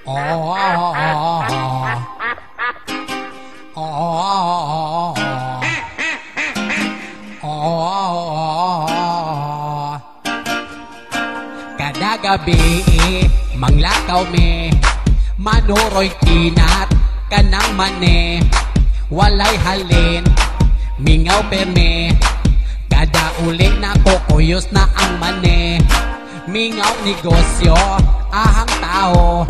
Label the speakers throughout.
Speaker 1: Kada gabi manglakaw me, manuroy kinat kanang mane, walay halin mingaw perme. Kada uli na kukuyos na ang mane, mingaw negosyo ahang tao,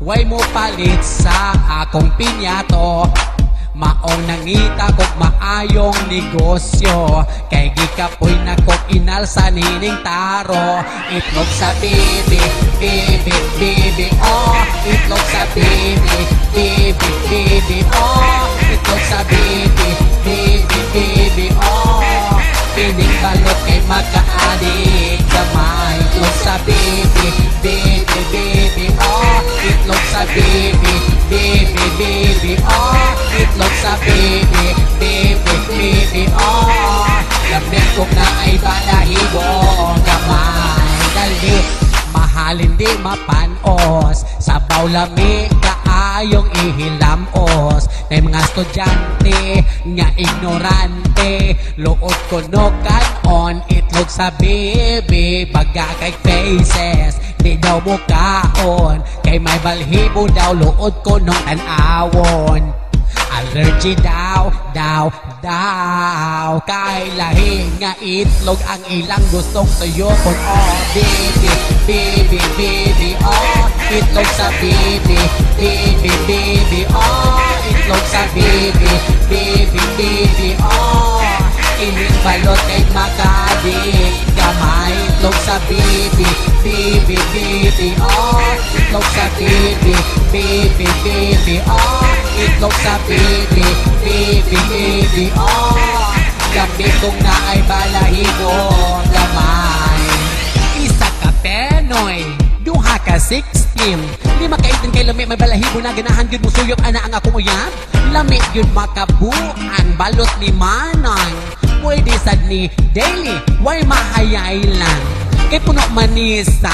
Speaker 1: way mo palit sa akong pinyato. Maong nangita kog maayong negosyo, kay gikapoy na kog inal sa nining taro. Itlog sa bibi, bibi, bibi, oh. Itlog sa bibi, bibi, bibi, oh. Itlog sa bibi, bibi, bibi, oh. Pining balot kay magkaadik gamay. Itlog sa bibi, bibi, bibi, oh. Itlog sa bibi, bibi, bibi, oh. Itlog sa bibi, bibi, bibi, oh. Lamig kong na ay balahibo gamay. Dali, mahalin di mapanos, sabaw lami kaayong ihilamos. May mga estudyante nga ignorante, luod ko no kanon. Itlog sa bibi, baga kay faces, di daw mukaon, kay may balhibo daw luod ko nung tanawon. Allergy daw, kay lahi nga itlog ang ilang gustong tuyo kon. Oh, bibi, bibi, bibi, oh. Itlog sa bibi, bibi, bibi, oh. Itlog sa bibi, bibi, bibi, oh. Ining balot kay makadik gamay. Itlog sa bibi, bibi, bibi, oh. Itlog sa bibi, bibi, bibi, oh. Itlog sa bibi, bibi, bibi, oh. Lamig kong na ay balahibo gamay. Isa ka penoy, duha ka 16, lima ka 18 kay lami may balahibo na ganahan yun mo suyop ana ang akong uyab. Lami yun makabuan balot ni manang, pwede sad ni daily way mahayay lang. Kay puno manisa,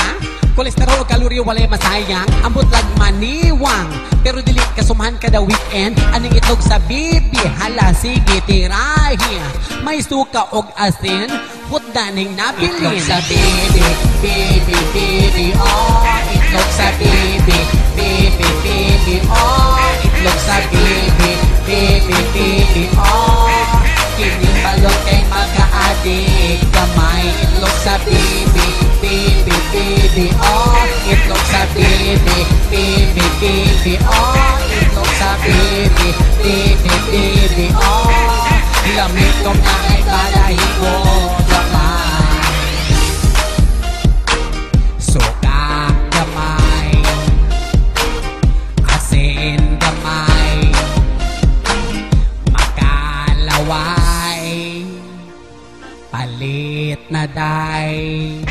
Speaker 1: kolesterol o kaloryo walay masayang, ambot lag maniwang, pero dili kasumahan kada weekend. Aning itlog sa bibi, hala sige tirahi, may suka og asin, putdaning nabilin. Itlog sa bibi, bibi, bibi, oh. Itlog sa bibi, bibi, bibi, oh. Itlog sa bibi, bibi, bibi, oh. Kining balot kay magkaadik gamay. Itlog sa bibi, bibi, bibi, oh. Itlog sa bibi, bibi, bibi, oh. Itlog sa bibi, bibi, bibi, oh. Lamig kong na ay balahibo gamay. Suka gamay, asin gamay, makalaway, palit na day.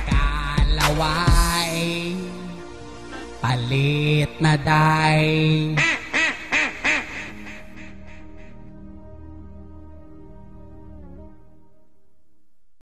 Speaker 1: Kalaway, palit na day.